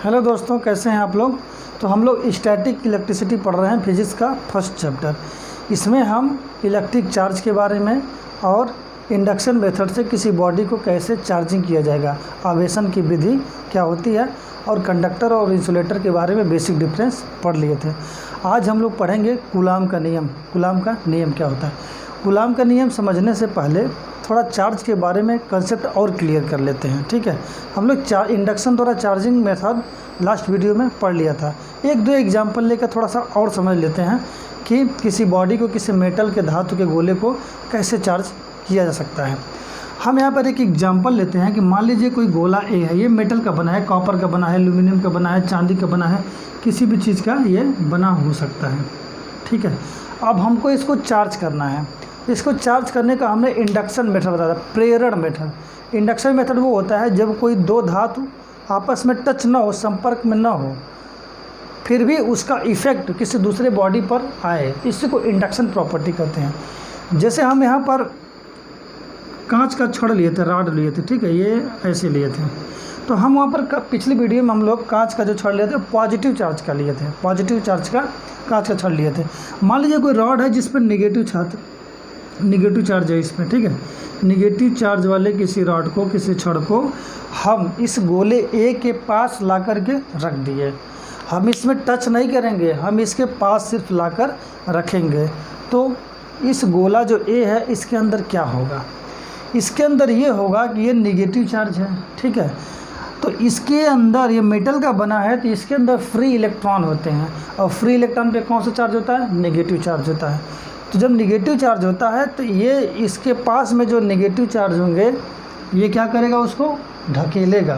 Hello दोस्तों, कैसे हैं आप लोग। तो हम लोग स्टैटिक इलेक्ट्रिसिटी पढ़ रहे हैं, फिजिक्स का फर्स्ट चैप्टर। इसमें हम इलेक्ट्रिक चार्ज के बारे में और इंडक्शन मेथड से किसी बॉडी को कैसे चार्जिंग किया जाएगा, आवेशन की विधि क्या होती है, और कंडक्टर और इंसुलेटर के बारे में बेसिक डिफरेंस पढ़ लिए थे। आज हम लोग पढ़ेंगे कूलाम का नियम। कूलाम का नियम क्या होता है। कूलाम का नियम समझने से पहले थोड़ा चार्ज के बारे में कंसेप्ट और क्लियर कर लेते हैं, ठीक है। हम लोग इंडक्शन द्वारा चार्जिंग मेथड लास्ट वीडियो में पढ़ लिया था। एक दो एग्जांपल लेकर थोड़ा सा और समझ लेते हैं कि किसी बॉडी को, किसी मेटल के धातु के गोले को कैसे चार्ज किया जा सकता है। हम यहाँ पर एक एग्जांपल लेते हैं कि मान लीजिए कोई गोला ए है, ये मेटल का बना है, कॉपर का बना है, एल्यूमिनियम का बना है, चांदी का बना है, किसी भी चीज़ का ये बना हो सकता है, ठीक है। अब हमको इसको चार्ज करना है। इसको चार्ज करने का हमने इंडक्शन मेथड बताया, प्रेरण मेथड। इंडक्शन मेथड वो होता है जब कोई दो धातु आपस में टच ना हो, संपर्क में ना हो, फिर भी उसका इफेक्ट किसी दूसरे बॉडी पर आए, इसी को इंडक्शन प्रॉपर्टी कहते हैं। जैसे हम यहाँ पर कांच का छड़ लिए थे, रॉड लिए थे, ठीक है, ये ऐसे लिए थे। तो हम वहाँ पर पिछली वीडियो में हम लोग कांच का जो छड़ लिए थे पॉजिटिव चार्ज का लिए थे, पॉजिटिव चार्ज का कांच का छड़ लिए थे। मान लीजिए कोई रॉड है जिस पर निगेटिव चार्ज है इसमें, ठीक है। निगेटिव चार्ज वाले किसी रॉड को, किसी छड़ को हम इस गोले ए के पास ला कर के रख दिए। हम इसमें टच नहीं करेंगे, हम इसके पास सिर्फ लाकर रखेंगे। तो इस गोला जो ए है इसके अंदर क्या होगा, इसके अंदर ये होगा कि ये निगेटिव चार्ज है, ठीक है। तो इसके अंदर, ये मेटल का बना है तो इसके अंदर फ्री इलेक्ट्रॉन होते हैं, और फ्री इलेक्ट्रॉन पे कौन सा चार्ज होता है, नेगेटिव चार्ज होता है। तो जब निगेटिव चार्ज होता है तो ये इसके पास में जो नेगेटिव चार्ज होंगे ये क्या करेगा, उसको ढकेलेगा।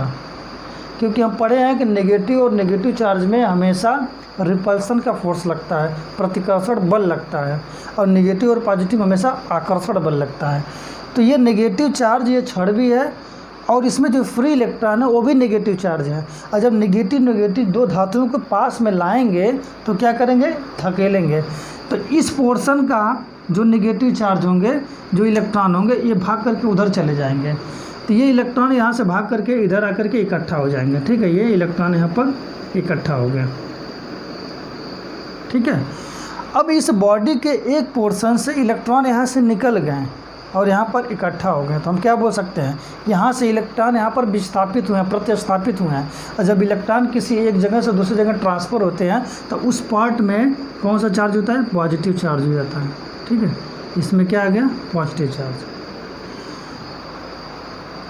क्योंकि हम पढ़े हैं कि नेगेटिव और नेगेटिव चार्ज में हमेशा रिपल्सन का फोर्स लगता है, प्रतिकर्षण बल लगता है, और नेगेटिव और पॉजिटिव हमेशा आकर्षण बल लगता है। तो ये नेगेटिव चार्ज, ये छड़ भी है, और इसमें जो फ्री इलेक्ट्रॉन है वो भी नेगेटिव चार्ज है। और जब नेगेटिव दो धातुओं को पास में लाएंगे तो क्या करेंगे, धकेलेंगे। तो इस पोर्शन का जो नेगेटिव चार्ज होंगे, जो इलेक्ट्रॉन होंगे, ये भाग करके उधर चले जाएंगे। तो ये इलेक्ट्रॉन यहाँ से भाग करके इधर आकर के इकट्ठा हो जाएंगे, ठीक है। ये इलेक्ट्रॉन यहाँ पर इकट्ठा हो गया, ठीक है। अब इस बॉडी के एक पोर्शन से इलेक्ट्रॉन यहाँ से निकल गए और यहाँ पर इकट्ठा हो गए। तो हम क्या बोल सकते हैं, यहाँ से इलेक्ट्रॉन यहाँ पर विस्थापित हुए हैं, प्रतिस्थापित हुए हैं। और जब इलेक्ट्रॉन किसी एक जगह से दूसरी जगह ट्रांसफ़र होते हैं तो उस पार्ट में कौन सा चार्ज होता है, पॉजिटिव चार्ज हो जाता है, ठीक है। इसमें क्या आ गया, पॉजिटिव चार्ज,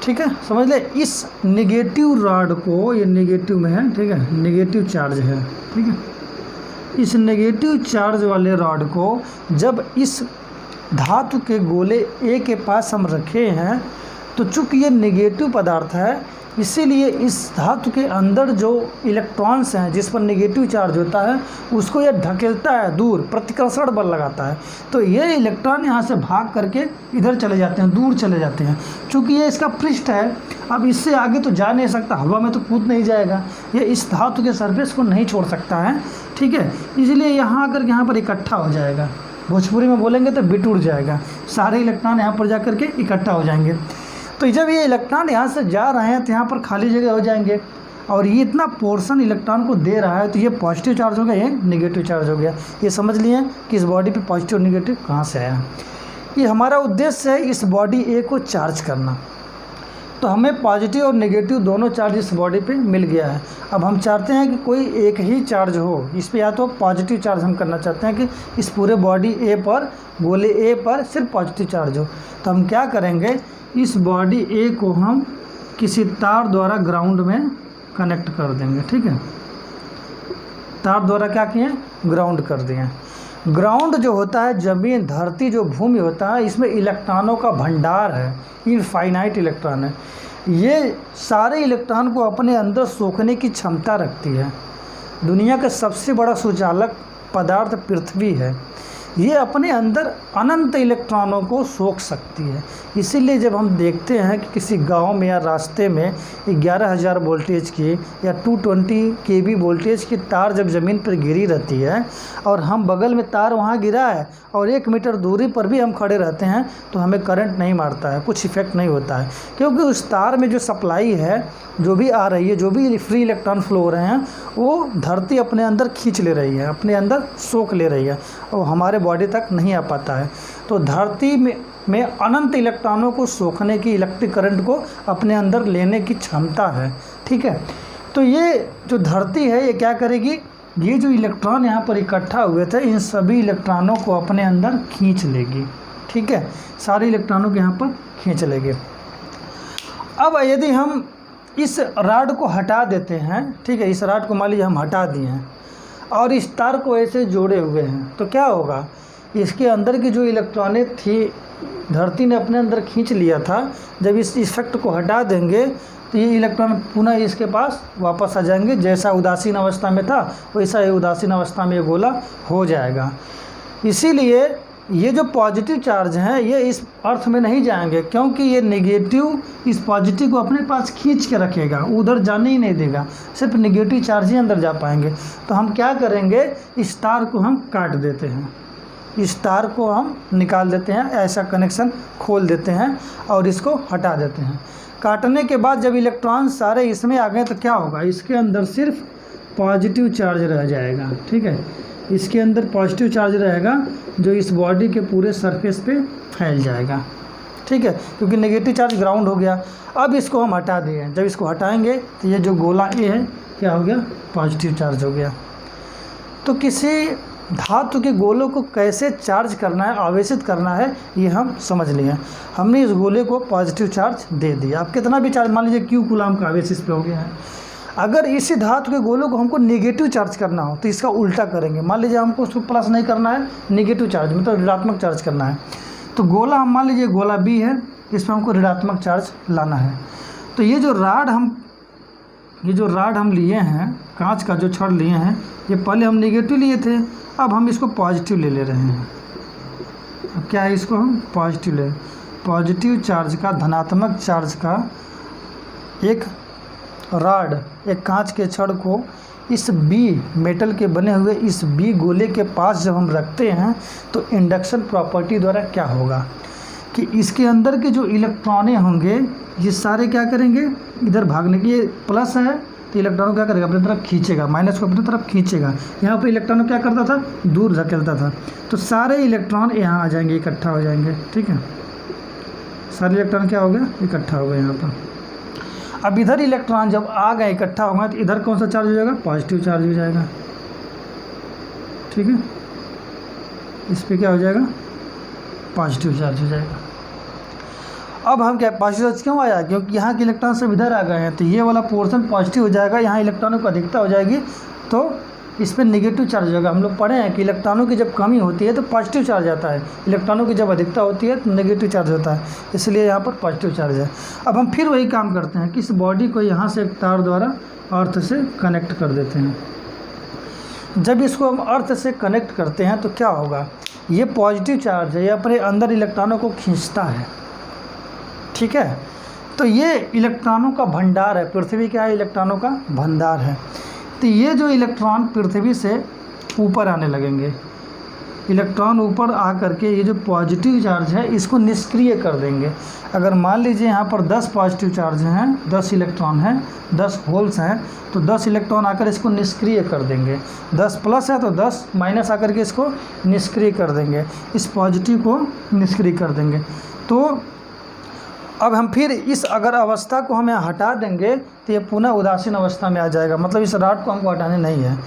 ठीक है। समझ ले, इस नेगेटिव रॉड को, ये नेगेटिव में है, ठीक है, नेगेटिव चार्ज है, ठीक है। इस नेगेटिव चार्ज वाले रॉड को जब इस धातु के गोले ए के पास हम रखे हैं, तो चूँकि ये नेगेटिव पदार्थ है, इसीलिए इस धातु के अंदर जो इलेक्ट्रॉन्स हैं जिस पर नेगेटिव चार्ज होता है उसको ये ढकेलता है दूर, प्रतिकर्षण बल लगाता है। तो ये इलेक्ट्रॉन यहाँ से भाग करके इधर चले जाते हैं, दूर चले जाते हैं। चूँकि ये इसका पृष्ठ है, अब इससे आगे तो जा नहीं सकता, हवा में तो कूद नहीं जाएगा, ये इस धातु के सरफेस को नहीं छोड़ सकता है, ठीक है। इसलिए यहाँ आकर के यहाँ पर इकट्ठा हो जाएगा। भोजपुरी में बोलेंगे तो बिटूर जाएगा, सारे इलेक्ट्रॉन यहाँ पर जा कर के इकट्ठा हो जाएंगे। तो जब ये इलेक्ट्रॉन यहाँ से जा रहे हैं तो यहाँ पर खाली जगह हो जाएंगे, और ये इतना पोर्शन इलेक्ट्रॉन को दे रहा है, तो ये पॉजिटिव चार्ज हो गया, ये नेगेटिव चार्ज हो गया। ये समझ लिए कि इस बॉडी पे पॉजिटिव और नेगेटिव कहाँ से आया। ये हमारा उद्देश्य है, इस बॉडी ए को चार्ज करना। तो हमें पॉजिटिव और नेगेटिव दोनों चार्ज इस बॉडी पे मिल गया है। अब हम चाहते हैं कि कोई एक ही चार्ज हो इस पे, या तो पॉजिटिव चार्ज हम करना चाहते हैं कि इस पूरे बॉडी ए पर, गोले ए पर सिर्फ पॉजिटिव चार्ज हो। तो हम क्या करेंगे, इस बॉडी ए को हम किसी तार द्वारा ग्राउंड में कनेक्ट कर देंगे, ठीक है। तार द्वारा क्या किए, ग्राउंड कर दिए। ग्राउंड जो होता है, ज़मीन, धरती, जो भूमि होता है, इसमें इलेक्ट्रॉनों का भंडार है, इनफाइनाइट इलेक्ट्रॉन है। ये सारे इलेक्ट्रॉन को अपने अंदर सोखने की क्षमता रखती है। दुनिया का सबसे बड़ा सुचालक पदार्थ पृथ्वी है। ये अपने अंदर अनंत इलेक्ट्रॉनों को सोख सकती है। इसीलिए जब हम देखते हैं कि किसी गांव में या रास्ते में 11,000 वोल्टेज की या 220 kV वोल्टेज की तार जब ज़मीन पर गिरी रहती है और हम बगल में तार वहाँ गिरा है और 1 मीटर दूरी पर भी हम खड़े रहते हैं तो हमें करंट नहीं मारता है, कुछ इफेक्ट नहीं होता है, क्योंकि उस तार में जो सप्लाई है, जो भी आ रही है, जो भी फ्री इलेक्ट्रॉन फ्लो हो रहे हैं, वो धरती अपने अंदर खींच ले रही है, अपने अंदर सोख ले रही है और हमारे बॉडी तक नहीं आ पाता है। तो धरती में अनंत इलेक्ट्रॉनों को सोखने की, इलेक्ट्रिक करंट को अपने अंदर लेने की क्षमता है। ठीक है, तो ये जो धरती है ये क्या करेगी, ये जो इलेक्ट्रॉन यहाँ पर इकट्ठा हुए थे इन सभी इलेक्ट्रॉनों को अपने अंदर खींच लेगी। ठीक है, सारे इलेक्ट्रॉनों को यहाँ पर खींच लेगी। अब यदि हम इस रॉड को हटा देते हैं, ठीक है, इस रॉड को मान लीजिए हम हटा दिए हैं और इस तार को ऐसे जोड़े हुए हैं, तो क्या होगा, इसके अंदर की जो इलेक्ट्रॉनें थी धरती ने अपने अंदर खींच लिया था, जब इस इफेक्ट को हटा देंगे तो ये इलेक्ट्रॉन पुनः इसके पास वापस आ जाएंगे, जैसा उदासीन अवस्था में था वैसा ये उदासीन अवस्था में ये गोला हो जाएगा। इसीलिए ये जो पॉजिटिव चार्ज हैं ये इस अर्थ में नहीं जाएंगे, क्योंकि ये नेगेटिव इस पॉजिटिव को अपने पास खींच के रखेगा, उधर जाने ही नहीं देगा, सिर्फ नेगेटिव चार्ज ही अंदर जा पाएंगे। तो हम क्या करेंगे, इस तार को हम काट देते हैं, इस तार को हम निकाल देते हैं, ऐसा कनेक्शन खोल देते हैं और इसको हटा देते हैं। काटने के बाद जब इलेक्ट्रॉन सारे इसमें आ गए तो क्या होगा, इसके अंदर सिर्फ पॉजिटिव चार्ज रह जाएगा। ठीक है, इसके अंदर पॉजिटिव चार्ज रहेगा जो इस बॉडी के पूरे सरफेस पे फैल जाएगा। ठीक है, क्योंकि नेगेटिव चार्ज ग्राउंड हो गया। अब इसको हम हटा दिए, जब इसको हटाएंगे तो ये जो गोला ए है क्या हो गया, पॉजिटिव चार्ज हो गया। तो किसी धातु के गोलों को कैसे चार्ज करना है, आवेशित करना है, ये हम समझ लिए। हमने इस गोले को पॉजिटिव चार्ज दे दिया। अब कितना भी चार्ज, मान लीजिए क्यू कूलम का आवेश इस पे हो गया है। अगर इसी धातु के गोलों को हमको नेगेटिव चार्ज करना हो तो इसका उल्टा करेंगे। मान लीजिए हमको उसको प्लस नहीं करना है, नेगेटिव चार्ज मतलब ऋणात्मक चार्ज करना है, तो गोला हम मान लीजिए गोला बी है, इस पर हमको ऋणात्मक चार्ज लाना है। तो ये जो राड हम लिए हैं, कांच का जो छड़ लिए हैं, ये पहले हम नेगेटिव लिए थे, अब हम इसको पॉजिटिव ले रहे हैं। अब क्या है, इसको हम पॉजिटिव ले, पॉजिटिव चार्ज का, धनात्मक चार्ज का एक रॉड, एक कांच के छड़ को इस बी मेटल के बने हुए इस बी गोले के पास जब हम रखते हैं तो इंडक्शन प्रॉपर्टी द्वारा क्या होगा कि इसके अंदर के जो इलेक्ट्रॉनें होंगे ये सारे क्या करेंगे, इधर भागने की, ये प्लस है तो इलेक्ट्रॉन को क्या करेगा, अपनी तरफ खींचेगा, माइनस को अपनी तरफ खींचेगा। यहाँ पर इलेक्ट्रॉन क्या करता था, दूर धकेलता था, तो सारे इलेक्ट्रॉन यहाँ आ जाएंगे, इकट्ठा हो जाएंगे। ठीक है, सारे इलेक्ट्रॉन क्या हो गया, इकट्ठा हो गए यहाँ पर। अब इधर इलेक्ट्रॉन जब आ गए, इकट्ठा हो गए, तो इधर कौन सा चार्ज हो जाएगा, पॉजिटिव चार्ज हो जाएगा। ठीक है, इस पर क्या हो जाएगा, पॉजिटिव चार्ज हो जाएगा। अब हम क्या, पॉजिटिव चार्ज क्यों आया, क्योंकि यहाँ के इलेक्ट्रॉन सब इधर आ गए हैं, तो ये वाला पोर्शन पॉजिटिव हो जाएगा, यहाँ इलेक्ट्रॉनों की अधिकता हो जाएगी तो इस पर नेगेटिव चार्ज होगा। हम लोग पढ़े हैं कि इलेक्ट्रॉनों की जब कमी होती है तो पॉजिटिव चार्ज आता है, इलेक्ट्रॉनों की जब अधिकता होती है तो नेगेटिव चार्ज होता है, इसलिए यहाँ पर पॉजिटिव चार्ज है। अब हम फिर वही काम करते हैं कि इस बॉडी को यहाँ से एक तार द्वारा अर्थ से कनेक्ट कर देते हैं। जब इसको हम अर्थ से कनेक्ट करते हैं तो क्या होगा, ये पॉजिटिव चार्ज है, ये अपने अंदर इलेक्ट्रॉनों को खींचता है। ठीक है, तो ये इलेक्ट्रॉनों का भंडार है, पृथ्वी क्या है, इलेक्ट्रॉनों का भंडार है। तो ये जो इलेक्ट्रॉन पृथ्वी से ऊपर आने लगेंगे, इलेक्ट्रॉन ऊपर आ करके ये जो पॉजिटिव चार्ज है इसको निष्क्रिय कर देंगे। अगर मान लीजिए यहाँ पर 10 पॉजिटिव चार्ज हैं, 10 इलेक्ट्रॉन हैं, 10 होल्स हैं, तो 10 इलेक्ट्रॉन आकर इसको निष्क्रिय कर देंगे। 10 प्लस है तो 10 माइनस आकर के इसको निष्क्रिय कर देंगे, इस पॉजिटिव को निष्क्रिय कर देंगे। तो अब हम फिर इस अगर अवस्था को हम यहाँ हटा देंगे तो ये पुनः उदासीन अवस्था में आ जाएगा, मतलब इस रॉड को हमको हटाने नहीं है।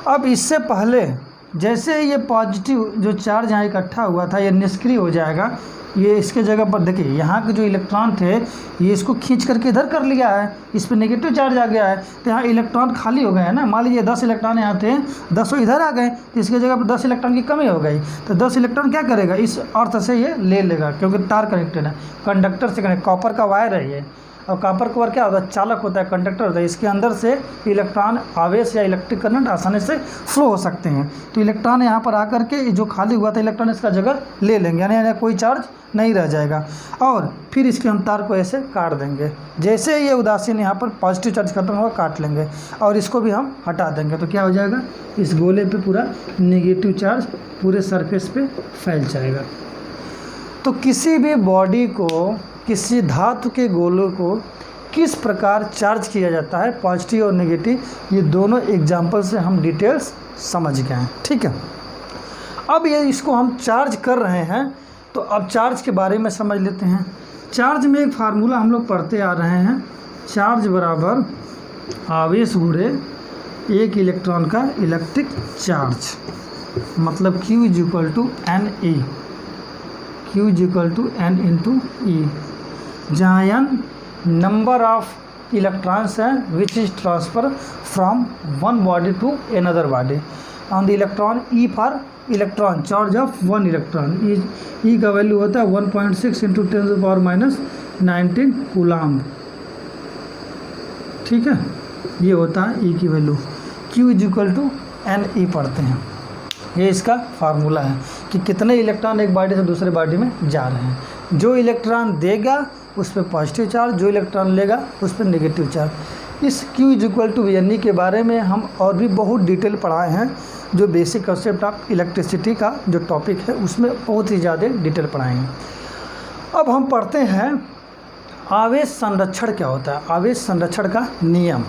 अब इससे पहले जैसे ये पॉजिटिव जो चार्ज यहाँ इकट्ठा हुआ था ये निष्क्रिय हो जाएगा, ये इसके जगह पर देखिए यहाँ के जो इलेक्ट्रॉन थे ये इसको खींच करके इधर कर लिया है, इस पर नेगेटिव चार्ज आ गया है, तो यहाँ इलेक्ट्रॉन खाली हो गए हैं ना। मान लीजिए 10 इलेक्ट्रॉन यहाँ थे, 10 इधर आ गए, तो इसके जगह पर 10 इलेक्ट्रॉन की कमी हो गई, तो 10 इलेक्ट्रॉन क्या करेगा, इस अर्थ से ये ले लेगा, क्योंकि तार कनेक्टेड है, कंडक्टर से कनेक्ट, कॉपर का वायर है ये, और कॉपर कोर क्या होता है, चालक होता है, कंडक्टर होता है। इसके अंदर से इलेक्ट्रॉन आवेश या इलेक्ट्रिक करंट आसानी से फ्लो हो सकते हैं। तो इलेक्ट्रॉन यहाँ पर आकर के जो खाली हुआ था इलेक्ट्रॉन इसका जगह ले लेंगे, यानी कोई चार्ज नहीं रह जाएगा। और फिर इसके हम तार को ऐसे काट देंगे। जैसे ये उदासीन यहाँ पर पॉजिटिव चार्ज खत्म होगा काट लेंगे और इसको भी हम हटा देंगे, तो क्या हो जाएगा, इस गोले पे पूरा नेगेटिव चार्ज पूरे सरफेस पे फैल जाएगा। तो किसी भी बॉडी को, किसी धातु के गोलों को किस प्रकार चार्ज किया जाता है, पॉजिटिव और नेगेटिव, ये दोनों एग्जाम्पल से हम डिटेल्स समझ गए हैं। ठीक है, अब ये इसको हम चार्ज कर रहे हैं, तो अब चार्ज के बारे में समझ लेते हैं। चार्ज में एक फार्मूला हम लोग पढ़ते आ रहे हैं, चार्ज बराबर आवेश गुणे एक इलेक्ट्रॉन का इलेक्ट्रिक चार्ज, मतलब Q is equal to n e, Q is equal to n into e, जहाँ एन नंबर ऑफ इलेक्ट्रॉन्स हैं which is transfer from one body to another body, on the electron e for electron, charge of one electron, e का value होता है 1.6 into 10⁻⁻19 coulomb. ठीक है, ये होता है ई की value. Q is equal to n e पढ़ते हैं, ये इसका फार्मूला है कि कितने इलेक्ट्रॉन एक बॉडी से दूसरे बॉडी में जा रहे हैं। जो इलेक्ट्रॉन देगा उस पर पॉजिटिव चार्ज, जो इलेक्ट्रॉन लेगा उस पर नेगेटिव चार्ज। इस Q is equal to n के बारे में हम और भी बहुत डिटेल पढ़ाए हैं, जो बेसिक कंसेप्ट ऑफ इलेक्ट्रिसिटी का जो टॉपिक है उसमें बहुत ही ज़्यादा डिटेल पढ़ाए हैं। अब हम पढ़ते हैं आवेश संरक्षण क्या होता है, आवेश संरक्षण का नियम।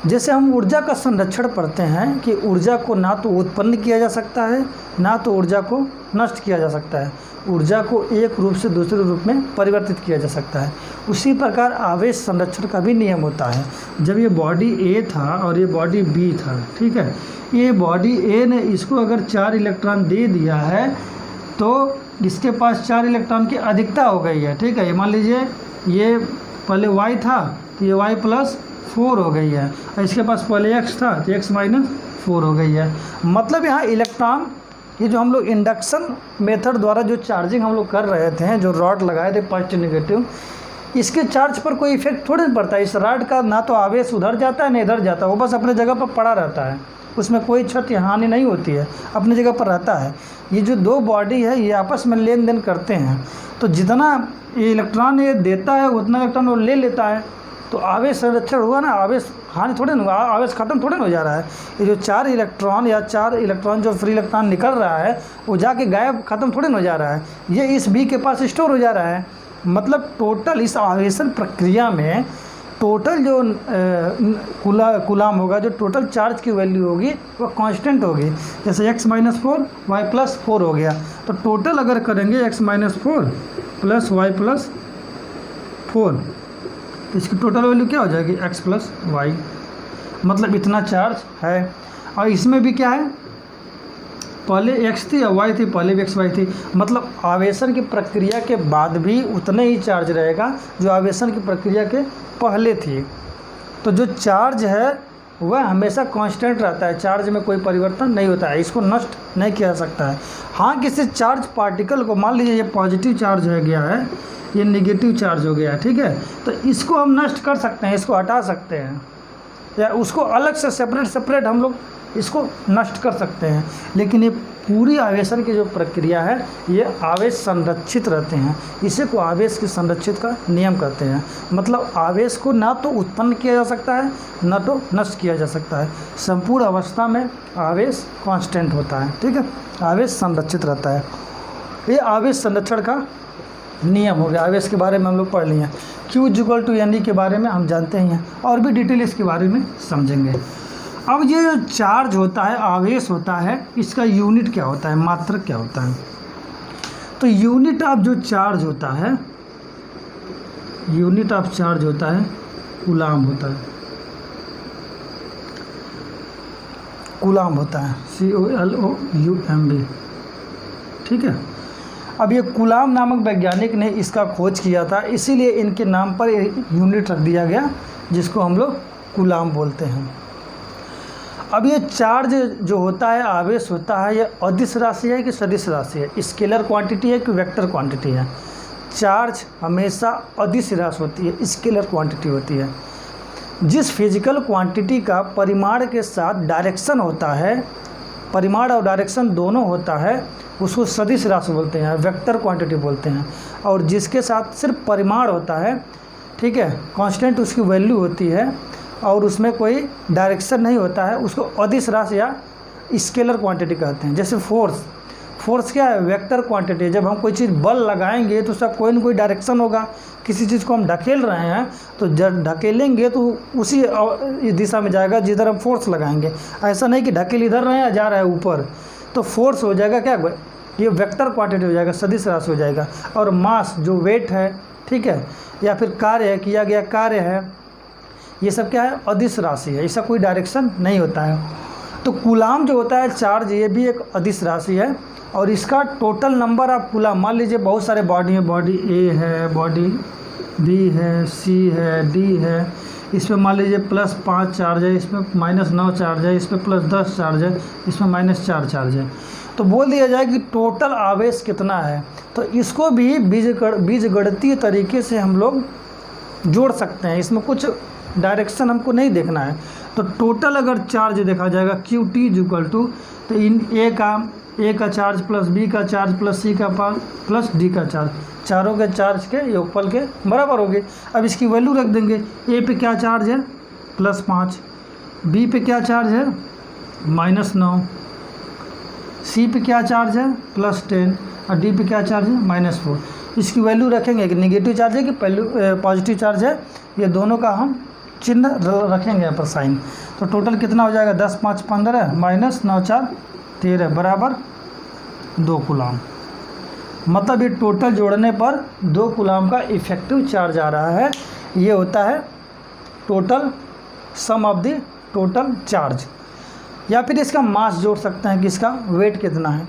जैसे हम ऊर्जा का संरक्षण पढ़ते हैं कि ऊर्जा को ना तो उत्पन्न किया जा सकता है, ना तो ऊर्जा को नष्ट किया जा सकता है, ऊर्जा को एक रूप से दूसरे रूप में परिवर्तित किया जा सकता है। उसी प्रकार आवेश संरक्षण का भी नियम होता है। जब ये बॉडी ए था और ये बॉडी बी था, ठीक है, ये बॉडी ए ने इसको अगर 4 इलेक्ट्रॉन दे दिया है तो इसके पास 4 इलेक्ट्रॉन की अधिकता हो गई है। ठीक है, ये मान लीजिए ये पहले y था तो ये y+4 हो गई है, और इसके पास पहले x था तो x-4 हो गई है। मतलब यहाँ इलेक्ट्रॉन, ये जो हम लोग इंडक्शन मेथड द्वारा जो चार्जिंग हम लोग कर रहे थे, जो रॉड लगाए थे पॉजिटिव नेगेटिव, इसके चार्ज पर कोई इफेक्ट थोड़ी पड़ता है। इस रॉड का ना तो आवेश उधर जाता है ना इधर जाता है, वो बस अपने जगह पर पड़ा रहता है, उसमें कोई क्षति हानि नहीं होती है, अपनी जगह पर रहता है। ये जो दो बॉडी है ये आपस में लेन देन करते हैं, तो जितना ये इलेक्ट्रॉन ये देता है उतना इलेक्ट्रॉन वो ले लेता है, तो आवेश संरक्षण हुआ ना, आवेश हानि थोड़े ना हुआ, आवेश खत्म थोड़े ना हो जा रहा है। ये जो 4 इलेक्ट्रॉन या 4 इलेक्ट्रॉन जो फ्री इलेक्ट्रॉन निकल रहा है वो जाके गायब खत्म थोड़े ना हो जा रहा है, ये इस बी के पास स्टोर हो जा रहा है। मतलब टोटल इस आवेशन प्रक्रिया में टोटल जो कूलाम होगा, जो टोटल चार्ज की वैल्यू होगी वो कांस्टेंट होगी। जैसे x-4 y+4 हो गया, तो टोटल अगर करेंगे x-4 + y+4 तो इसकी टोटल वैल्यू क्या हो जाएगी, x + y, मतलब इतना चार्ज है। और इसमें भी क्या है, पहले x थी और y थी, पहले भी x y थी, मतलब आवेशन की प्रक्रिया के बाद भी उतने ही चार्ज रहेगा जो आवेशन की प्रक्रिया के पहले थी। तो जो चार्ज है वह हमेशा कांस्टेंट रहता है, चार्ज में कोई परिवर्तन नहीं होता है, इसको नष्ट नहीं किया जा सकता है। हाँ, किसी चार्ज पार्टिकल को, मान लीजिए ये पॉजिटिव चार्ज हो गया है, ये नेगेटिव चार्ज हो गया है, ठीक है, तो इसको हम नष्ट कर सकते हैं, इसको हटा सकते हैं, या उसको अलग से सेपरेट हम लोग इसको नष्ट कर सकते हैं। लेकिन ये पूरी आवेशन की जो प्रक्रिया है ये आवेश संरक्षित रहते हैं, इसी को आवेश की संरक्षित का नियम कहते हैं। मतलब आवेश को ना तो उत्पन्न किया जा सकता है ना तो नष्ट किया जा सकता है, संपूर्ण अवस्था में आवेश कांस्टेंट होता है। ठीक है, आवेश संरक्षित रहता है, ये आवेश संरक्षण का नियम हो गया। आवेश के बारे में हम लोग पढ़ लिए हैं। Q = N के बारे में हम जानते ही हैं, और भी डिटेल इसके बारे में समझेंगे। अब ये जो चार्ज होता है, आवेश होता है, इसका यूनिट क्या होता है, मात्रक क्या होता है। तो यूनिट ऑफ जो चार्ज होता है, यूनिट ऑफ चार्ज होता है कूलाम होता है, कूलाम होता है, COLOUMB। ठीक है, अब ये कूलाम नामक वैज्ञानिक ने इसका खोज किया था, इसीलिए इनके नाम पर यूनिट रख दिया गया जिसको हम लोग कूलाम बोलते हैं। अब ये चार्ज जो होता है, आवेश होता है, ये अदिश राशि है कि सदिश राशि है, स्केलर क्वांटिटी है कि वेक्टर क्वांटिटी है। चार्ज हमेशा अदिश राशि होती है, स्केलर क्वांटिटी होती है। जिस फिजिकल क्वांटिटी का परिमाण के साथ डायरेक्शन होता है, परिमाण और डायरेक्शन दोनों होता है, उसको सदिश राशि बोलते हैं, वेक्टर क्वांटिटी बोलते हैं। और जिसके साथ सिर्फ परिमाण होता है, ठीक है, कांस्टेंट उसकी वैल्यू होती है और उसमें कोई डायरेक्शन नहीं होता है, उसको अदिश राशि या स्केलर क्वांटिटी कहते हैं। जैसे फोर्स क्या है? वेक्टर क्वांटिटी है। जब हम कोई चीज़ बल लगाएंगे तो उसका कोई ना कोई डायरेक्शन होगा। किसी चीज़ को हम ढकेल रहे हैं तो जब ढकेलेंगे तो उसी दिशा में जाएगा जिधर हम फोर्स लगाएंगे। ऐसा नहीं कि ढकेल इधर रहे हैं जा रहा है ऊपर, तो फोर्स हो जाएगा क्या? ये वेक्टर क्वांटिटी हो जाएगा, सदिश राशि हो जाएगा। और मास जो वेट है, ठीक है, या फिर कार्य है, किया गया कार्य है, ये सब क्या है? अदिश राशि है, इसका कोई डायरेक्शन नहीं होता है। तो कूलाम जो होता है चार्ज, ये भी एक अदिश राशि है और इसका टोटल नंबर ऑफ कूलाम, मान लीजिए बहुत सारे बॉडी हैं, बॉडी ए है, बॉडी बी है, सी है, डी है, इसमें मान लीजिए +5 चार्ज है, इसमें -9 चार्ज है, इसमें +10 चार्ज है, इसमें -4 चार्ज है। तो बोल दिया जाए कि टोटल आवेश कितना है। तो इसको भी बीजगणितीय तरीके से हम लोग जोड़ सकते हैं। इसमें कुछ डायरेक्शन हमको नहीं देखना है। तो टोटल अगर चार्ज देखा जाएगा QT तो इन ए का चार्ज प्लस बी का चार्ज प्लस सी का प्लस डी का चार्ज, चारों के चार्ज के योगफल के बराबर होगी। अब इसकी वैल्यू रख देंगे। ए पे क्या चार्ज है? +5, बी पे क्या चार्ज है? -9, सी पे क्या चार्ज है? +10 और डी पे क्या चार्ज है? -4। इसकी वैल्यू रखेंगे कि नेगेटिव चार्ज है कि पॉजिटिव चार्ज है, ये दोनों का हम चिन्ह रखेंगे यहाँ पर साइन। तो टोटल कितना हो जाएगा? 10 5 15 -9 4 13 बराबर 2 कूलाम। मतलब ये टोटल जोड़ने पर 2 कूलाम का इफेक्टिव चार्ज आ रहा है। ये होता है total sum of the total charge. या फिर इसका मास जोड़ सकते हैं कि इसका वेट कितना है।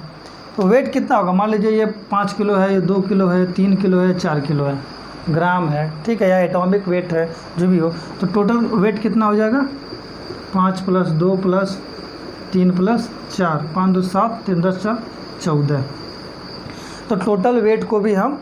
तो वेट कितना होगा? मान लीजिए ये 5 किलो है, ये 2 किलो है, 3 किलो है, 4 किलो है, ग्राम है, ठीक है, या एटॉमिक वेट है, जो भी हो। तो टोटल वेट कितना हो जाएगा? 5 + 2 + 3 + 4, 5 2 7, 3 10 4 14। तो टोटल वेट को भी हम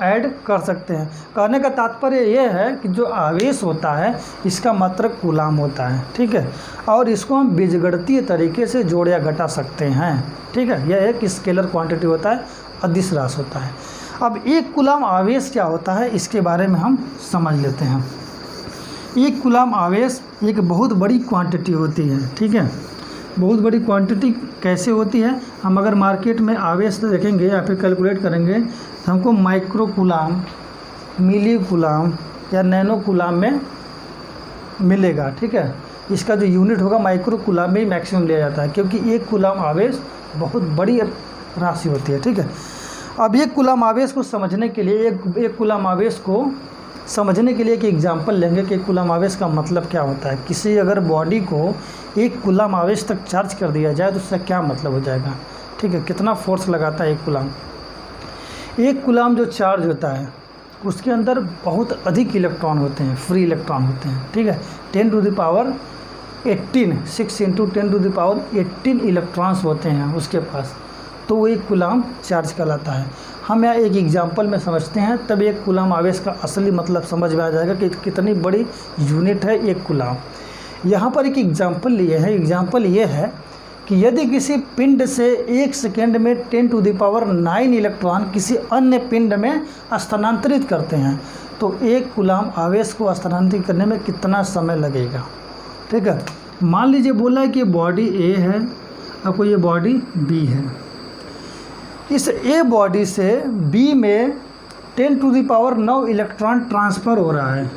ऐड कर सकते हैं। कहने का तात्पर्य ये है कि जो आवेश होता है इसका मात्रक कूलाम होता है, ठीक है, और इसको हम बीजगणितीय तरीके से जोड़ या घटा सकते हैं, ठीक है। यह एक स्केलर क्वांटिटी होता है, अदिश राशि होता है। अब 1 कूलाम आवेश क्या होता है इसके बारे में हम समझ लेते हैं। 1 कूलाम आवेश एक बहुत बड़ी क्वांटिटी होती है, ठीक है। बहुत बड़ी क्वांटिटी कैसे होती है? हम अगर मार्केट में आवेश देखेंगे या फिर कैलकुलेट करेंगे तो हमको माइक्रो कूलाम, मिली कूलाम या नैनो कूलाम में मिलेगा, ठीक है। इसका जो यूनिट होगा माइक्रो कूलाम में ही मैक्सिमम लिया जाता है, क्योंकि 1 कूलाम आवेश बहुत बड़ी राशि होती है, ठीक है। अब 1 कूलाम आवेश को समझने के लिए एक कूलाम आवेश को समझने के लिए एक एग्जांपल लेंगे कि 1 कूलाम आवेश का मतलब क्या होता है। किसी अगर बॉडी को 1 कूलाम आवेश तक चार्ज कर दिया जाए तो उसका क्या मतलब हो जाएगा, ठीक है, कितना फोर्स लगाता है 1 कूलाम। 1 कूलाम जो चार्ज होता है उसके अंदर बहुत अधिक इलेक्ट्रॉन होते हैं, फ्री इलेक्ट्रॉन होते हैं, ठीक है। 10⁻18 6 × 10⁻18 इलेक्ट्रॉन्स होते हैं उसके पास, तो वो 1 कूलाम चार्ज कहलाता है। हम यहाँ एक एग्जांपल में समझते हैं, तब 1 कूलाम आवेश का असली मतलब समझ में आ जाएगा कि कितनी बड़ी यूनिट है 1 कूलाम। यहाँ पर एक एग्जांपल लिए हैं। एग्जांपल ये है कि यदि किसी पिंड से 1 सेकेंड में 10⁹ इलेक्ट्रॉन किसी अन्य पिंड में स्थानांतरित करते हैं तो 1 कूलाम आवेश को स्थानांतरित करने में कितना समय लगेगा, ठीक है। मान लीजिए बोला है कि बॉडी ए है और कोई ये बॉडी बी है। इस ए बॉडी से बी में 10⁹ इलेक्ट्रॉन ट्रांसफ़र हो रहा है।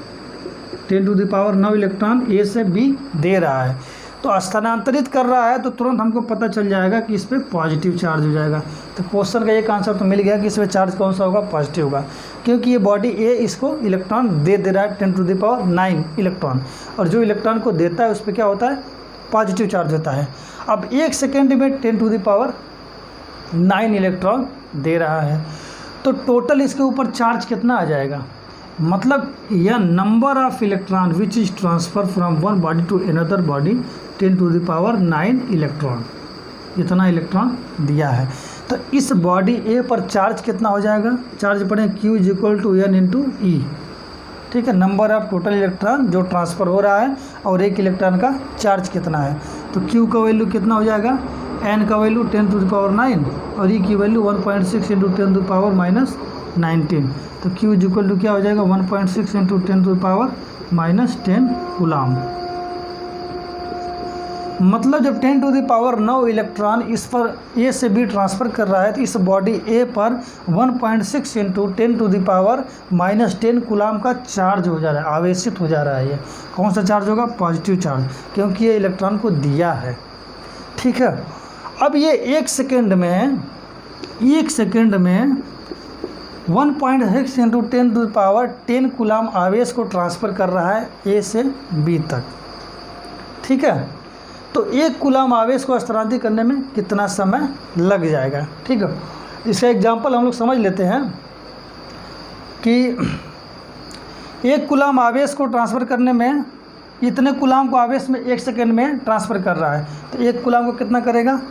10⁹ इलेक्ट्रॉन ए से बी दे रहा है, तो स्थानांतरित कर रहा है, तो तुरंत हमको पता चल जाएगा कि इस पर पॉजिटिव चार्ज हो जाएगा। तो क्वेश्चन का एक आंसर तो मिल गया कि इस पर चार्ज कौन सा होगा? पॉजिटिव होगा, क्योंकि ये बॉडी ए इसको इलेक्ट्रॉन दे रहा है 10⁹ इलेक्ट्रॉन, और जो इलेक्ट्रॉन को देता है उस पर क्या होता है? पॉजिटिव चार्ज होता है। अब 1 सेकेंड में 10⁹ इलेक्ट्रॉन दे रहा है, तो टोटल इसके ऊपर चार्ज कितना आ जाएगा? मतलब यह number of electron which is transfer from one body to another body 10⁹ electron, इतना इलेक्ट्रॉन दिया है। तो इस बॉडी ए पर चार्ज कितना हो जाएगा, चार्ज पढ़ें Q = N × E, ठीक है, नंबर ऑफ टोटल इलेक्ट्रॉन जो ट्रांसफ़र हो रहा है और एक इलेक्ट्रॉन का चार्ज कितना है। तो Q का वैल्यू कितना हो जाएगा, N का वैल्यू 10⁻9 और E की वैल्यू 1.6 × 10⁻19। तो Q = क्या हो जाएगा 1.6 × 10⁻10 कूलाम। मतलब जब 10⁻9 इलेक्ट्रॉन इस पर A से B ट्रांसफ़र कर रहा है तो इस बॉडी A पर 1.6 × 10⁻10 कूलाम का चार्ज हो जा रहा है, आवेशित हो जा रहा है। ये कौन सा चार्ज होगा, पॉजिटिव चार्ज, क्योंकि ये इलेक्ट्रॉन को दिया है, ठीक है। अब ये एक सेकेंड में 1.6 × 10⁻10 कूलाम आवेश को ट्रांसफ़र कर रहा है A से B तक, ठीक है। तो एक कूलाम आवेश को स्थानांतरित करने में कितना समय लग जाएगा, ठीक है। इसका एग्जांपल हम लोग समझ लेते हैं कि एक कूलाम आवेश को ट्रांसफ़र करने में इतने कूलाम को आवेश में 1 सेकेंड में ट्रांसफ़र कर रहा है। तो एक कूलाम को कितना करेगा,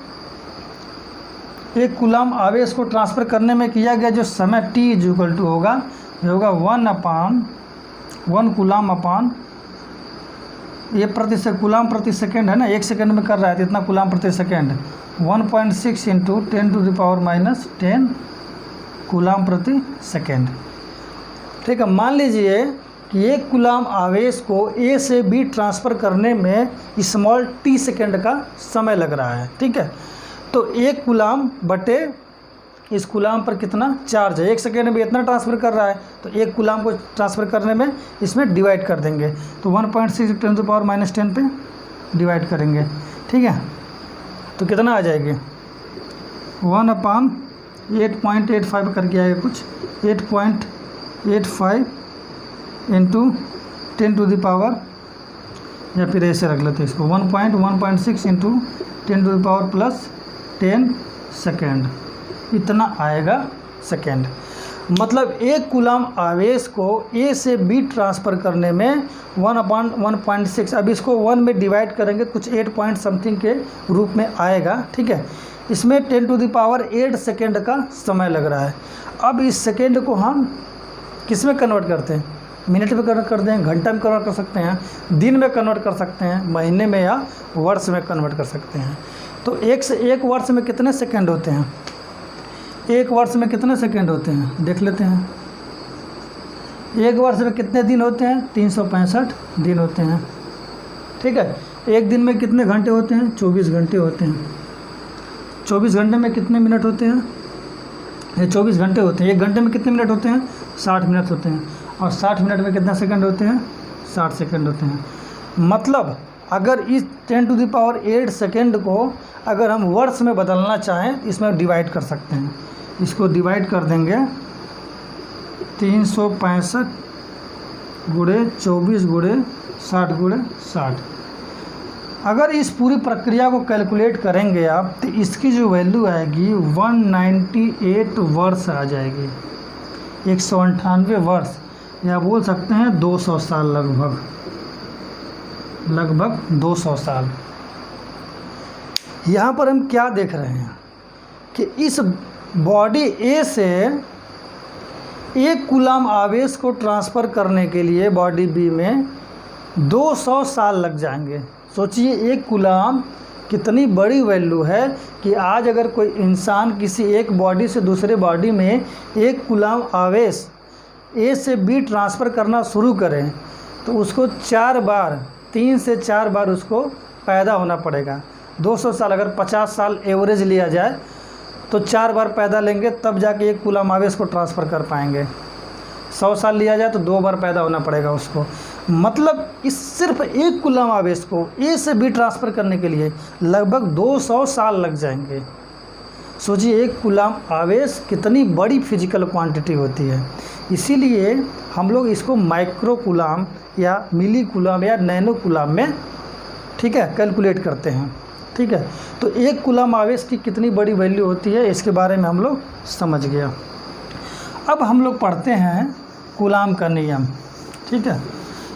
एक कूलाम आवेश को ट्रांसफ़र करने में किया गया जो समय T = होगा, ये होगा 1/1 कूलाम अपान, ये कूलाम प्रति सेकेंड है ना, 1 सेकेंड में कर रहा है तो इतना कूलाम प्रति सेकेंड, 1.6 × 10⁻10 कूलाम प्रति सेकेंड, ठीक है। मान लीजिए कि एक कूलाम आवेश को A से B ट्रांसफ़र करने में स्मॉल t सेकेंड का समय लग रहा है, ठीक है। तो एक कूलाम बटे इस कूलाम पर कितना चार्ज है, 1 सेकेंड में इतना ट्रांसफ़र कर रहा है, तो एक कूलाम को ट्रांसफ़र करने में इसमें डिवाइड कर देंगे, तो 1.6 × 10⁻10 पे डिवाइड करेंगे, ठीक है। तो कितना आ जाएगी 1/8.85 करके आएगा कुछ, 8.85 × 10⁻, या फिर ऐसे रख लेते हैं इसको 1.6 × 10⁻+10 सेकेंड, इतना आएगा सेकेंड। मतलब एक कूलाम आवेश को A से B ट्रांसफ़र करने में 1/1.6, अब इसको 1 में डिवाइड करेंगे कुछ 8 पॉइंट समथिंग के रूप में आएगा, ठीक है। इसमें 10⁸ सेकेंड का समय लग रहा है। अब इस सेकेंड को हम किस में कन्वर्ट करते हैं, मिनट में कन्वर्ट करते हैं, घंटा में कन्वर्ट कर सकते हैं, दिन में कन्वर्ट कर सकते हैं, महीने में या वर्ष में कन्वर्ट कर सकते हैं। तो एक वर्ष में कितने सेकेंड होते हैं, एक वर्ष में कितने सेकेंड होते हैं देख लेते हैं। एक वर्ष में कितने दिन होते हैं, 365 दिन होते हैं, ठीक है। एक दिन में कितने घंटे होते हैं, 24 घंटे होते हैं। 24 घंटे में कितने मिनट होते हैं, ये 24 घंटे होते हैं। एक घंटे में कितने मिनट होते हैं, 60 मिनट होते हैं। और 60 मिनट में कितना सेकंड होते हैं, 60 सेकंड होते हैं। मतलब अगर इस 10⁸ सेकेंड को अगर हम वर्ष में बदलना चाहें इसमें डिवाइड कर सकते हैं। इसको डिवाइड कर देंगे 365 × 24 × 60 × 60। अगर इस पूरी प्रक्रिया को कैलकुलेट करेंगे आप तो इसकी जो वैल्यू आएगी 198 वर्ष आ जाएगी, 198 वर्ष, या बोल सकते हैं 200 साल, लगभग 200 साल। यहाँ पर हम क्या देख रहे हैं कि इस बॉडी A से एक कूलाम आवेश को ट्रांसफ़र करने के लिए बॉडी B में 200 साल लग जाएंगे। सोचिए एक कूलाम कितनी बड़ी वैल्यू है कि आज अगर कोई इंसान किसी एक बॉडी से दूसरे बॉडी में एक कूलाम आवेश A से B ट्रांसफ़र करना शुरू करें तो उसको 3 से 4 बार उसको पैदा होना पड़ेगा। 200 साल, अगर 50 साल एवरेज लिया जाए तो 4 बार पैदा लेंगे तब जाके एक कूलाम आवेश को ट्रांसफ़र कर पाएंगे। 100 साल लिया जाए तो 2 बार पैदा होना पड़ेगा उसको। मतलब इस सिर्फ एक कूलाम आवेश को A से B ट्रांसफ़र करने के लिए लगभग 200 साल लग जाएंगे। सोचिए एक कूलाम आवेश कितनी बड़ी फिजिकल क्वांटिटी होती है। इसीलिए हम लोग इसको माइक्रो कूलाम या मिली कूलाम या नैनो कूलाम में, ठीक है, कैलकुलेट करते हैं, ठीक है। तो एक कूलाम आवेश की कितनी बड़ी वैल्यू होती है इसके बारे में हम लोग समझ गया। अब हम लोग पढ़ते हैं कूलाम का नियम, ठीक है।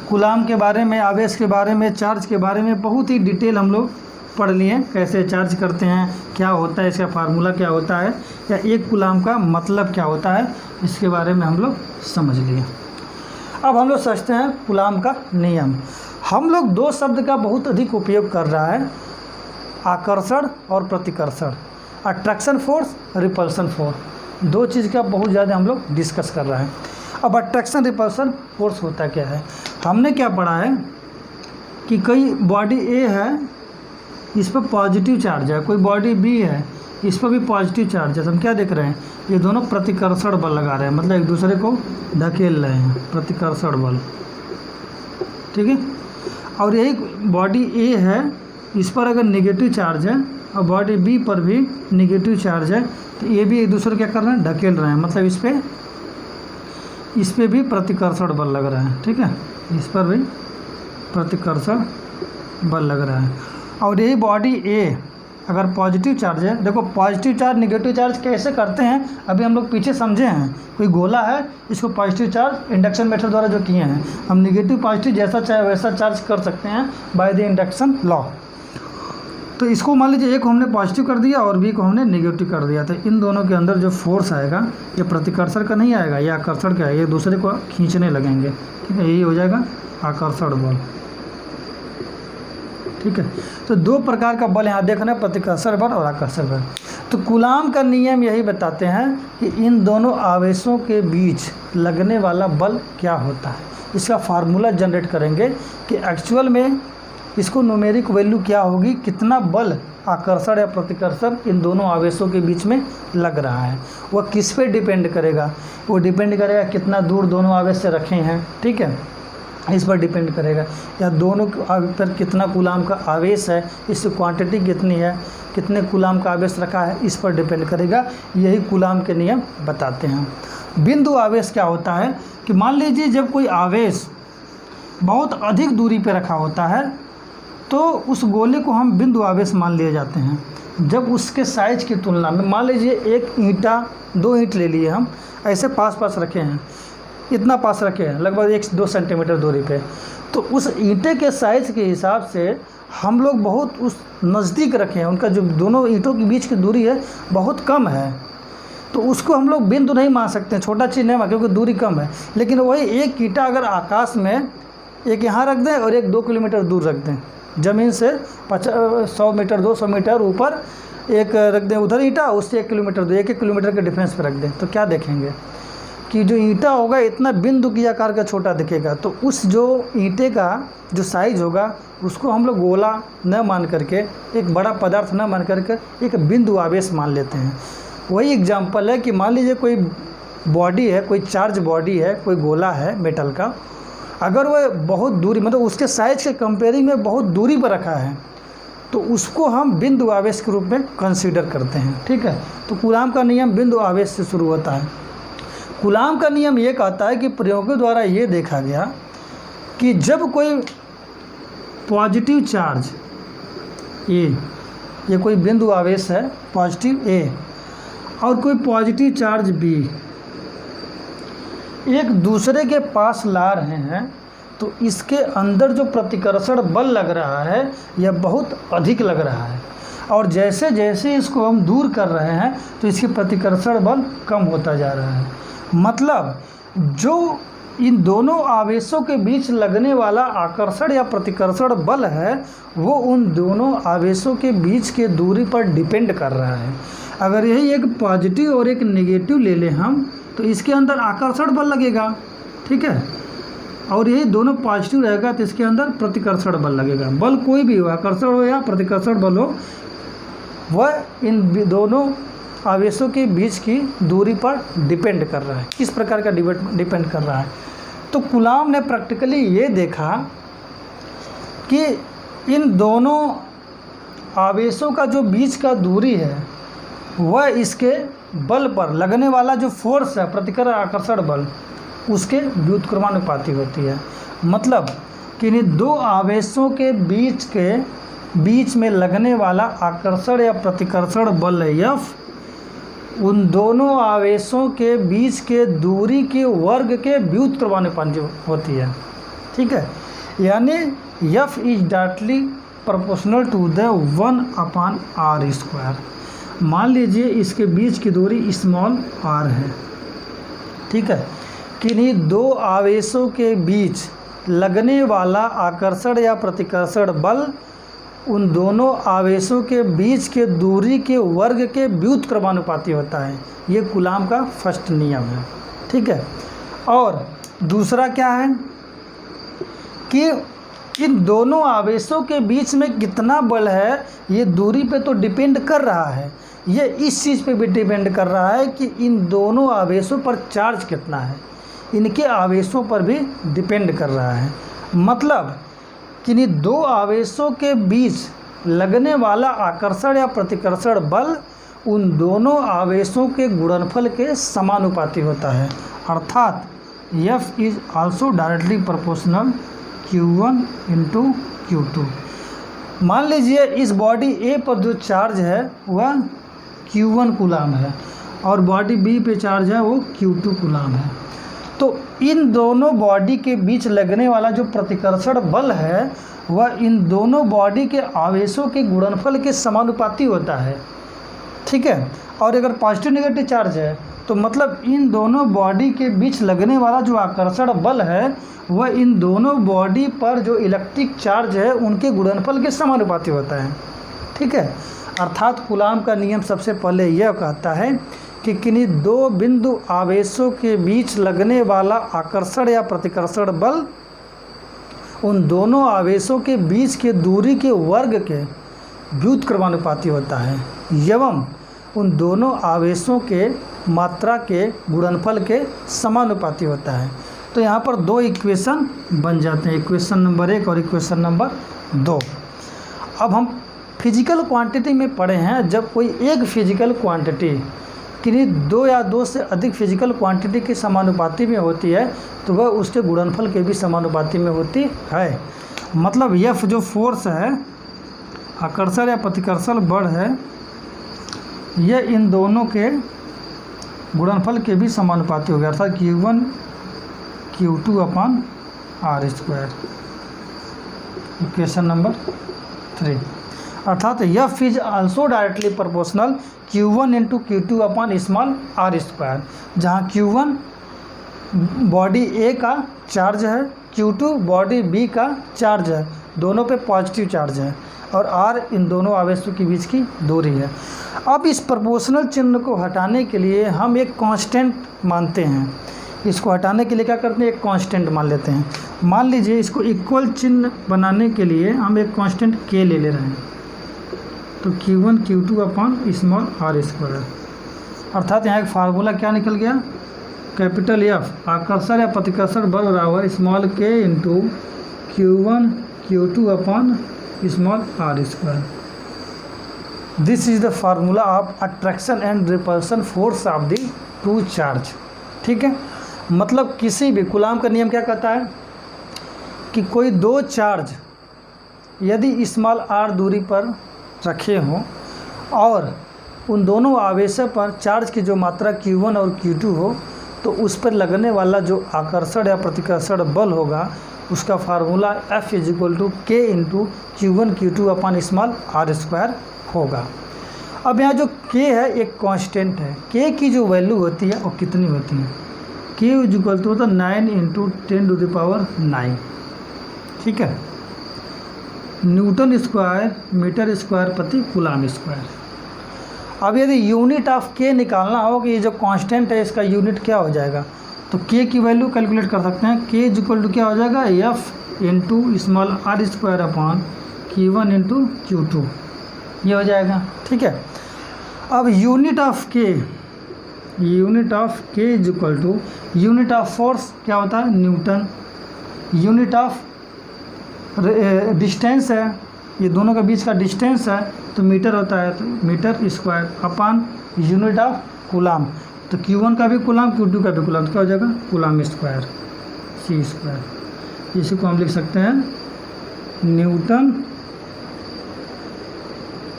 कूलाम के बारे में, आवेश के बारे में, चार्ज के बारे में बहुत ही डिटेल हम लोग पढ़ लिए कैसे चार्ज करते हैं, क्या होता है इसका फार्मूला क्या होता है, या एक कूलाम का मतलब क्या होता है, इसके बारे में हम लोग समझ लिए। अब हम लोग समझते हैं कूलाम का नियम। हम लोग दो शब्द का बहुत अधिक उपयोग कर रहा है, आकर्षण और प्रतिकर्षण, अट्रैक्शन फोर्स, रिपल्सन फोर्स, दो चीज़ का बहुत ज़्यादा हम लोग डिस्कस कर रहे हैं। अब अट्रैक्शन रिपल्सन फोर्स होता क्या है, हमने क्या पढ़ा है कि कोई बॉडी ए है, इस पर पॉजिटिव चार्ज है, कोई बॉडी बी है, इस पर भी पॉजिटिव चार्ज है। तो हम क्या देख रहे हैं, ये दोनों प्रतिकर्षण बल लगा रहे हैं, मतलब एक दूसरे को धकेल रहे हैं, प्रतिकर्षण बल, ठीक है। और यही बॉडी ए है, इस पर अगर नेगेटिव चार्ज है और बॉडी बी पर भी नेगेटिव चार्ज है, तो ये भी एक दूसरे को क्या कर रहे हैं, ढकेल रहे हैं, मतलब इस पे भी प्रतिकर्षण बल लग रहा है, ठीक है, इस पर भी प्रतिकर्षण बल लग रहा है। और यही बॉडी ए अगर पॉजिटिव चार्ज है, देखो पॉजिटिव चार्ज नेगेटिव चार्ज कैसे करते हैं अभी हम लोग पीछे समझे हैं। कोई गोला है, इसको पॉजिटिव चार्ज इंडक्शन मेथड द्वारा जो किए हैं, हम नेगेटिव पॉजिटिव जैसा चाहे वैसा चार्ज कर सकते हैं बाय द इंडक्शन लॉ। तो इसको मान लीजिए ए को हमने पॉजिटिव कर दिया और बी को हमने नेगेटिव कर दिया, तो इन दोनों के अंदर जो फोर्स आएगा ये प्रतिकर्षण का नहीं आएगा, ये आकर्षण का है, ये दूसरे को खींचने लगेंगे, ठीक है, यही हो जाएगा आकर्षण बल, ठीक है। तो दो प्रकार का बल यहाँ देखना है, प्रतिकर्षण बल और आकर्षण बल। तो कूलाम का नियम यही बताते हैं कि इन दोनों आवेशों के बीच लगने वाला बल क्या होता है। इसका फार्मूला जनरेट करेंगे कि एक्चुअल में इसको न्यूमेरिक वैल्यू क्या होगी, कितना बल आकर्षण या प्रतिकर्षण इन दोनों आवेशों के बीच में लग रहा है। वह किस पे डिपेंड करेगा, वो डिपेंड करेगा कितना दूर दोनों आवेश से रखे हैं, ठीक है, इस पर डिपेंड करेगा, या दोनों पर कितना कूलाम का आवेश है, इसकी क्वांटिटी कितनी है, कितने कूलाम का आवेश रखा है, इस पर डिपेंड करेगा। यही कूलाम के नियम बताते हैं। बिंदु आवेश क्या होता है कि मान लीजिए जब कोई आवेश बहुत अधिक दूरी पर रखा होता है तो उस गोले को हम बिंदु आवेश मान लिए जाते हैं। जब उसके साइज की तुलना में, मान लीजिए एक ईंटा, दो ईंट ले लिए हम, ऐसे पास पास रखे हैं, इतना पास रखे हैं लगभग 1-2 सेंटीमीटर दूरी पे, तो उस ईंटे के साइज़ के हिसाब से हम लोग बहुत उस नज़दीक रखे हैं, उनका जो दोनों ईंटों के बीच की दूरी है बहुत कम है, तो उसको हम लोग बिंदु नहीं मान सकते, छोटा चीज़ नहीं मान, क्योंकि दूरी कम है। लेकिन वही एक ईंटा अगर आकाश में एक यहाँ रख दें और एक 2 किलोमीटर दूर रख दें, ज़मीन से 100 मीटर 200 मीटर ऊपर एक रख दें उधर ईंटा, उससे 1 किलोमीटर दूर, 1-1 किलोमीटर के डिफरेंस पे रख दें, तो क्या देखेंगे कि जो ईंटा होगा इतना बिंदु की आकार का छोटा दिखेगा। तो उस जो ईंटे का जो साइज़ होगा उसको हम लोग गोला न मान करके, एक बड़ा पदार्थ न मान करके एक बिंदु आवेश मान लेते हैं। वही एग्जाम्पल है कि मान लीजिए कोई बॉडी है, कोई चार्ज बॉडी है, कोई गोला है मेटल का, अगर वह बहुत दूरी, मतलब उसके साइज़ के कंपेयरिंग में बहुत दूरी पर रखा है, तो उसको हम बिंदु आवेश के रूप में कंसीडर करते हैं, ठीक है। तो कूलाम का नियम बिंदु आवेश से शुरू होता है। कूलाम का नियम ये कहता है कि प्रयोगों द्वारा ये देखा गया कि जब कोई पॉजिटिव चार्ज ए, ये कोई बिंदु आवेश है पॉजिटिव ए, और कोई पॉजिटिव चार्ज बी एक दूसरे के पास ला रहे हैं, तो इसके अंदर जो प्रतिकर्षण बल लग रहा है यह बहुत अधिक लग रहा है, और जैसे जैसे इसको हम दूर कर रहे हैं तो इसकी प्रतिकर्षण बल कम होता जा रहा है। मतलब जो इन दोनों आवेशों के बीच लगने वाला आकर्षण या प्रतिकर्षण बल है वो उन दोनों आवेशों के बीच के दूरी पर डिपेंड कर रहा है। अगर यही एक पॉजिटिव और एक नेगेटिव ले लें हम, तो इसके अंदर आकर्षण बल लगेगा, ठीक है, और यही दोनों पॉजिटिव रहेगा तो इसके अंदर प्रतिकर्षण बल लगेगा। बल कोई भी हो, आकर्षण हो या प्रतिकर्षण बल हो, वह इन दोनों आवेशों के बीच की दूरी पर डिपेंड कर रहा है। किस प्रकार का डिपेंड कर रहा है, तो कूलाम ने प्रैक्टिकली ये देखा कि इन दोनों आवेशों का जो बीच का दूरी है वह इसके बल पर लगने वाला जो फोर्स है, प्रतिकर्षण आकर्षण बल, उसके व्युत्क्रमानुपाती होती है। मतलब कि इन दो आवेशों के बीच में लगने वाला आकर्षण या प्रतिकर्षण बल F उन दोनों आवेशों के बीच के दूरी के वर्ग के व्युत्क्रमानुपाती होती है, ठीक है। यानी F is directly proportional to the 1/r²। मान लीजिए इसके बीच की दूरी स्मॉल r है, ठीक है। किन्हीं दो आवेशों के बीच लगने वाला आकर्षण या प्रतिकर्षण बल उन दोनों आवेशों के बीच के दूरी के वर्ग के व्युत्क्रमानुपाती होता है। ये कूलाम का फर्स्ट नियम है, ठीक है। और दूसरा क्या है कि इन दोनों आवेशों के बीच में कितना बल है, ये दूरी पे तो डिपेंड कर रहा है, ये इस चीज़ पे भी डिपेंड कर रहा है कि इन दोनों आवेशों पर चार्ज कितना है, इनके आवेशों पर भी डिपेंड कर रहा है। मतलब कि इन दो आवेशों के बीच लगने वाला आकर्षण या प्रतिकर्षण बल उन दोनों आवेशों के गुणनफल के समानुपाती होता है। अर्थात F is also directly proportional Q1 into Q2। मान लीजिए इस बॉडी A पर जो चार्ज है वह Q1 कूलाम है और बॉडी B पे चार्ज है वो Q2 कूलाम है। तो इन दोनों बॉडी के बीच लगने वाला जो प्रतिकर्षण बल है वह इन दोनों बॉडी के आवेशों के गुणनफल के समानुपाती होता है, ठीक है। और अगर पॉजिटिव नेगेटिव चार्ज है तो मतलब इन दोनों बॉडी के बीच लगने वाला जो आकर्षण बल है वह इन दोनों बॉडी पर जो इलेक्ट्रिक चार्ज है उनके गुणनफल के समानुपाती होता है, ठीक है। अर्थात कूलाम का नियम सबसे पहले यह कहता है कि किन्हीं दो बिंदु आवेशों के बीच लगने वाला आकर्षण या प्रतिकर्षण बल उन दोनों आवेशों के बीच के दूरी के वर्ग के व्युत्क्रमानुपाती होता है एवं उन दोनों आवेशों के मात्रा के गुणनफल के समानुपाती होता है। तो यहाँ पर दो इक्वेशन बन जाते हैं, इक्वेशन नंबर 1 और इक्वेशन नंबर 2। अब हम फिजिकल क्वांटिटी में पढ़े हैं, जब कोई एक फिजिकल क्वांटिटी किन्हीं दो या दो से अधिक फिजिकल क्वांटिटी के समानुपाती में होती है तो वह उसके गुणनफल के भी समानुपाती में होती है। मतलब F जो फोर्स है, आकर्षण या प्रतिकर्षण बल है, यह इन दोनों के गुणनफल के भी समानुपाती हो गया, अर्थात Q1 Q2/r²। Equation number 3। अर्थात F is also directly proportional Q1 into Q2/r², जहाँ Q1 बॉडी A का चार्ज है, Q2 बॉडी B का चार्ज है, दोनों पे पॉजिटिव चार्ज है और R इन दोनों आवेशों के बीच की दूरी है। अब इस प्रोपोर्शनल चिन्ह को हटाने के लिए हम एक कांस्टेंट मानते हैं। इसको हटाने के लिए क्या करते हैं, एक कांस्टेंट मान लेते हैं। मान लीजिए इसको इक्वल चिन्ह बनाने के लिए हम एक कांस्टेंट K ले रहे हैं, तो Q1 Q2/r²। अर्थात यहाँ एक फार्मूला क्या निकल गया, कैपिटल F आकर्षण या प्रतिकर्षण बल बराबर small k into Q1 Q2/r²। This is the formula of attraction and repulsion force of the two charge, ठीक है। मतलब किसी भी कूलाम का नियम क्या कहता है कि कोई दो चार्ज यदि स्मॉल r दूरी पर रखे हों और उन दोनों आवेशों पर चार्ज की जो मात्रा Q1 और Q2 हो तो उस पर लगने वाला जो आकर्षण या प्रतिकर्षण बल होगा उसका formula F is equal to K into Q1 Q2/r² होगा। अब यहाँ जो K है एक कांस्टेंट है, K की जो वैल्यू होती है वो कितनी होती है, K इज इक्वल टू होता है 9 इंटू 10⁹, ठीक है, न्यूटन स्क्वायर मीटर स्क्वायर प्रति कूलाम स्क्वायर। अब यदि यूनिट ऑफ K निकालना हो कि ये जो कांस्टेंट है इसका यूनिट क्या हो जाएगा, तो K की वैल्यू कैलकुलेट कर सकते हैं। K इज इक्वल टू क्या हो जाएगा, F into r²/Q1 into Q2, ये हो जाएगा, ठीक है। अब unit of K is equal to unit of force क्या होता है, न्यूटन। यूनिट ऑफ डिस्टेंस है, ये दोनों के बीच का डिस्टेंस है तो मीटर होता है, तो metre square upon unit of coulomb, तो Q1 का भी कूलाम Q2 का भी कूलाम, तो क्या हो जाएगा कूलाम स्क्वायर C²। इसी को हम लिख सकते हैं न्यूटन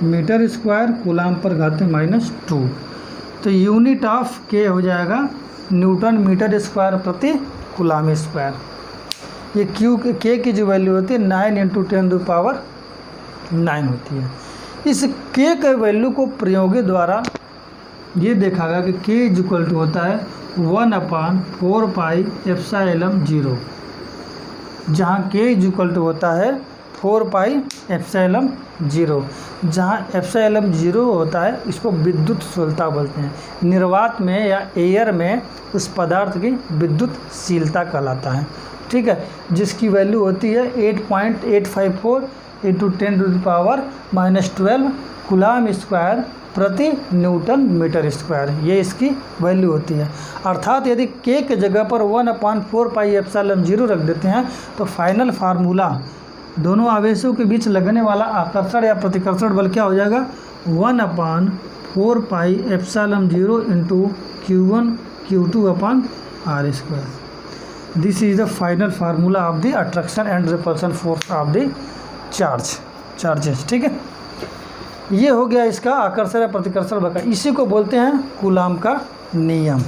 मीटर स्क्वायर कूलाम पर घाते -2, तो यूनिट ऑफ K हो जाएगा न्यूटन मीटर स्क्वायर प्रति कूलाम स्क्वायर। ये K की जो वैल्यू होती है 9 इंटू 10⁻⁴ 9 होती है। इस k के वैल्यू को प्रयोगे द्वारा ये देखा गया कि k इज इक्वल टू होता है 1/4 पाई एप्सिलॉन 0, जहाँ k इज इक्वल टू होता है 4 पाई एप्सिलॉन 0, जहाँ एप्सिलॉन 0 होता है इसको विद्युतशीलता बोलते हैं। निर्वात में या एयर में उस पदार्थ की विद्युतशीलता कहलाता है, ठीक है, जिसकी वैल्यू होती है 8.854 इंटू 10⁻⁻12 कूलम स्क्वायर प्रति न्यूटन मीटर स्क्वायर, ये इसकी वैल्यू होती है। अर्थात यदि k के जगह पर 1/4 पाई एप्सिलॉन 0 रख देते हैं तो फाइनल फार्मूला दोनों आवेशों के बीच लगने वाला आकर्षण या प्रतिकर्षण बल क्या हो जाएगा, 1/4 pi epsilon 0 into Q1 Q2 upon R square. This is the final formula of the attraction and repulsion force of the charges, ठीक है। ये हो गया इसका आकर्षण या प्रतिकर्षण बल का, इसी को बोलते हैं कूलम का नियम।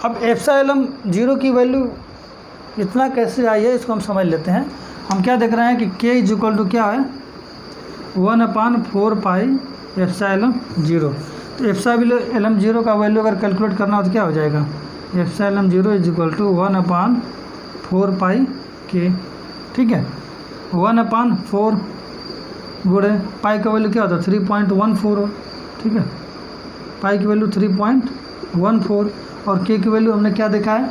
अब एप्सिलॉन 0 की वैल्यू इतना कैसे आई है इसको हम समझ लेते हैं। हम क्या देख रहे हैं कि k इज इक्वल टू क्या है 1/4 पाई एप्सिलॉन 0। तो एप्सिलॉन 0 का वैल्यू अगर कैलकुलेट करना हो तो क्या हो जाएगा, epsilon 0 is equal to 1/4 pi k, ठीक है। 1/4 गुणे पाई का वैल्यू क्या होता है 3.14, ठीक है, पाई की वैल्यू 3.14 और k की वैल्यू हमने क्या देखा है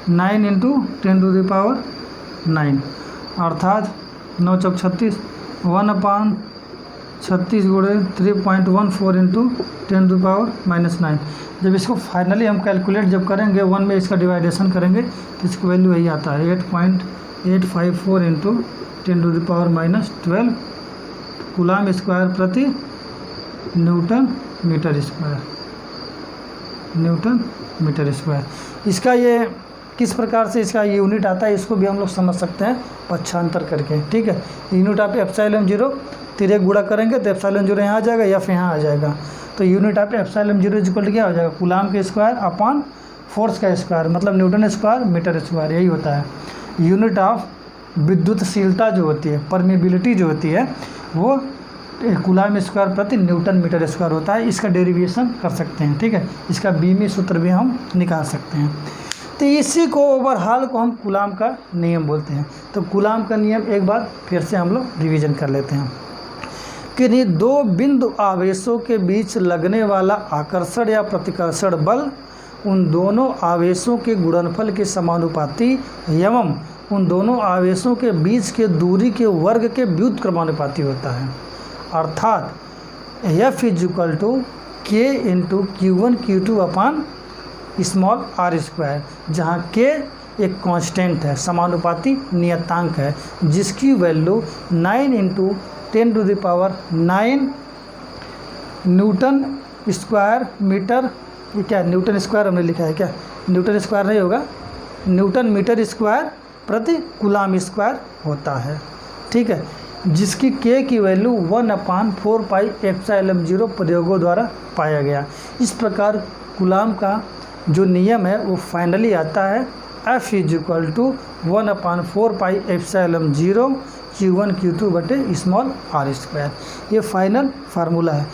9 इंटू 10⁻⁹, अर्थात 9 चौक 36, 1/36 गुणे 3.14 इंटू 10⁻⁹। जब इसको फाइनली हम कैलकुलेट जब करेंगे 1 में इसका डिवाइडेशन करेंगे तो इसकी वैल्यू यही आता है 8.854 इंटू 10⁻⁻12 कूलम स्क्वायर प्रति न्यूटन मीटर स्क्वायर। इसका ये किस प्रकार से इसका यूनिट आता है इसको भी हम लोग समझ सकते हैं पक्षांतर करके, ठीक है। यूनिट ऑफ एप्सिलॉन 0 तिरक गुणा करेंगे तो एप्सिलॉन 0 यहाँ आ जाएगा या फिर यहाँ आ जाएगा, तो unit of epsilon 0 equal to क्या हो जाएगा कूलम के स्क्वायर अपॉन फोर्स का स्क्वायर, मतलब न्यूटन स्क्वायर मीटर स्क्वायर, यही होता है। यूनिट ऑफ विद्युतशीलता जो होती है, परमेबिलिटी जो होती है, वो कूलम स्क्वायर प्रति न्यूटन मीटर स्क्वायर होता है। इसका डेरिवेशन कर सकते हैं, ठीक है, इसका बीमी सूत्र भी हम निकाल सकते हैं। तो इसी को ओवरऑल को हम कूलम का नियम बोलते हैं। तो कूलम का नियम एक बार फिर से हम लोग रिवीजन कर लेते हैं कि दो बिंदु आवेशों के बीच लगने वाला आकर्षण या प्रतिकर्षण बल उन दोनों आवेशों के गुणनफल के समानुपाती एवं उन दोनों आवेशों के बीच के दूरी के वर्ग के व्युत्क्रमानुपाती होता है। अर्थात F is equal to k into Q1 Q2 upon small r square, जहाँ k एक कांस्टेंट है, समानुपाती नियतांक है, जिसकी value 9 into 10⁻⁹ newton square metre, ये क्या न्यूटन स्क्वायर हमने लिखा है, क्या न्यूटन स्क्वायर नहीं होगा, न्यूटन मीटर स्क्वायर प्रति कूलम स्क्वायर होता है, ठीक है, जिसकी k की वैल्यू 1/4 पाई एप्सिलॉन 0 प्रयोगों द्वारा पाया गया। इस प्रकार कूलम का जो नियम है वो फाइनली आता है F is equal to 1/4 pi epsilon 0 Q1 Q2 बटे स्मॉल r स्क्वायर। ये फाइनल फार्मूला है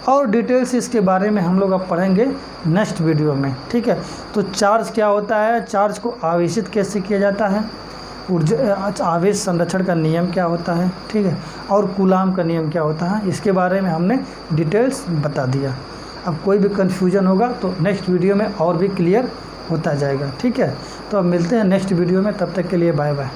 और डिटेल्स इसके बारे में हम लोग अब पढ़ेंगे नेक्स्ट वीडियो में, ठीक है। तो चार्ज क्या होता है, चार्ज को आवेशित कैसे किया जाता है, ऊर्जा आवेश संरक्षण का नियम क्या होता है, ठीक है, और कूलम का नियम क्या होता है, इसके बारे में हमने डिटेल्स बता दिया। अब कोई भी कन्फ्यूजन होगा तो नेक्स्ट वीडियो में और भी क्लियर होता जाएगा, ठीक है। तो अब मिलते हैं नेक्स्ट वीडियो में, तब तक के लिए बाय बाय।